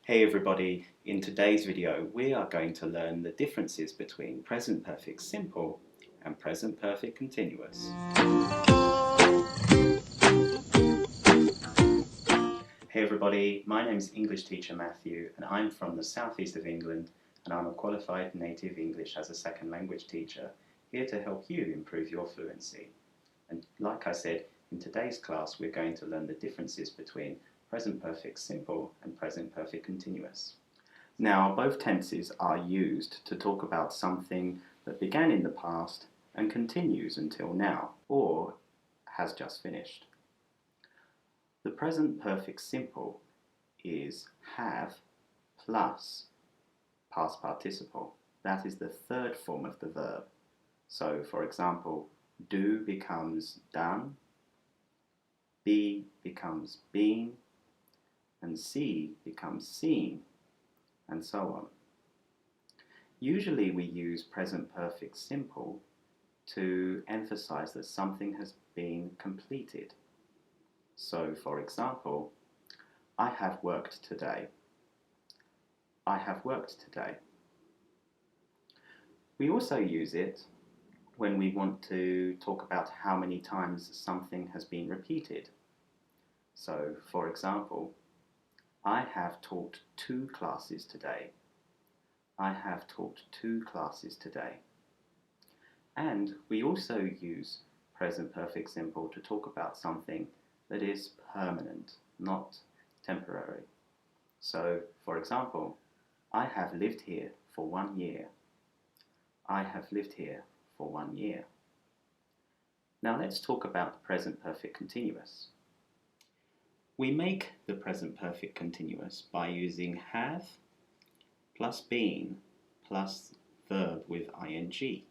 Hey everybody, in today's video we are going to learn the differences between present perfect simple and present perfect continuous. Hey everybody, my name is English teacher Matthew and I'm from the southeast of England and I'm a qualified native English as a second language teacher here to help you improve your fluency. And like I said, in today's class we're going to learn the differences between present perfect simple and present perfect continuous. Now, both tenses are used to talk about something that began in the past and continues until now, or has just finished. The present perfect simple is have plus past participle. That is the third form of the verb. So, for example, do becomes done, be becomes been, and see becomes seen, and so on. Usually we use present perfect simple to emphasize that something has been completed. So, for example, I have worked today. I have worked today. We also use it when we want to talk about how many times something has been repeated. So, for example, I have taught 2 classes today. I have taught 2 classes today. And we also use present perfect simple to talk about something that is permanent, not temporary. So, for example, I have lived here for 1 year. I have lived here for 1 year. Now let's talk about the present perfect continuous. We make the present perfect continuous by using have plus been plus verb with ing.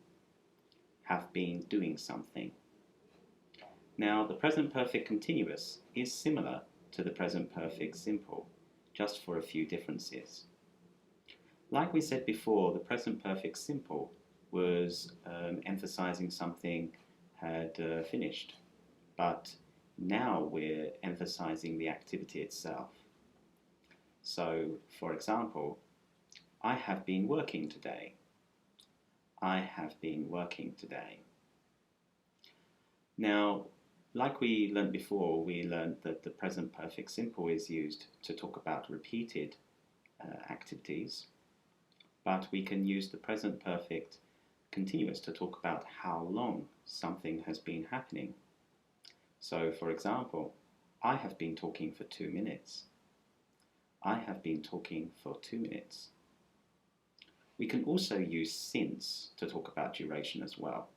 Have been doing something. Now the present perfect continuous is similar to the present perfect simple, just for a few differences. Like we said before, the present perfect simple was emphasizing something had finished, but now we're emphasizing the activity itself. So, for example, I have been working today. I have been working today. Now, like we learned before, we learned that the present perfect simple is used to talk about repeated activities, but we can use the present perfect continuous to talk about how long something has been happening. So, for example, I have been talking for 2 minutes. I have been talking for 2 minutes. We can also use since to talk about duration as well.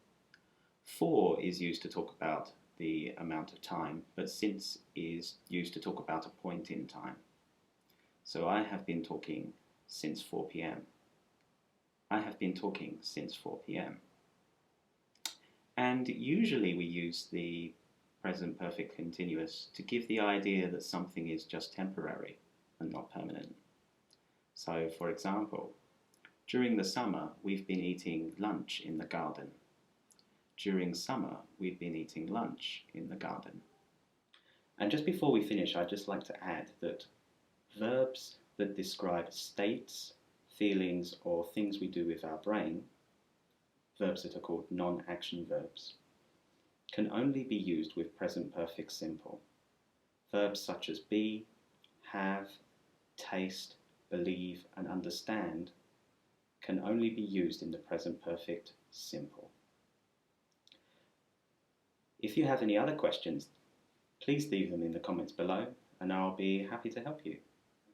For is used to talk about the amount of time, but since is used to talk about a point in time. So I have been talking since 4 p.m. I have been talking since 4 p.m. And usually we use the present perfect continuous to give the idea that something is just temporary and not permanent. So, for example, during the summer we've been eating lunch in the garden. During summer we've been eating lunch in the garden. And just before we finish, I'd just like to add that verbs that describe states, feelings, or things we do with our brain, verbs that are called non-action verbs, can only be used with present perfect simple. Verbs such as be, have, taste, believe, and understand can only be used in the present perfect simple. If you have any other questions, please leave them in the comments below and I'll be happy to help you.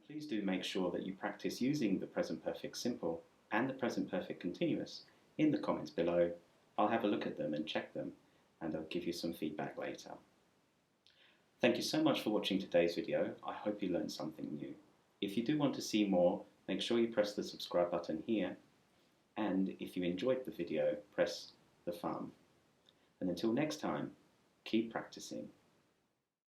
Please do make sure that you practice using the present perfect simple and the present perfect continuous in the comments below. I'll have a look at them and check them, and I'll give you some feedback later. Thank you so much for watching today's video. I hope you learned something new. If you do want to see more, make sure you press the subscribe button here, and if you enjoyed the video, press the thumb. And until next time, keep practicing.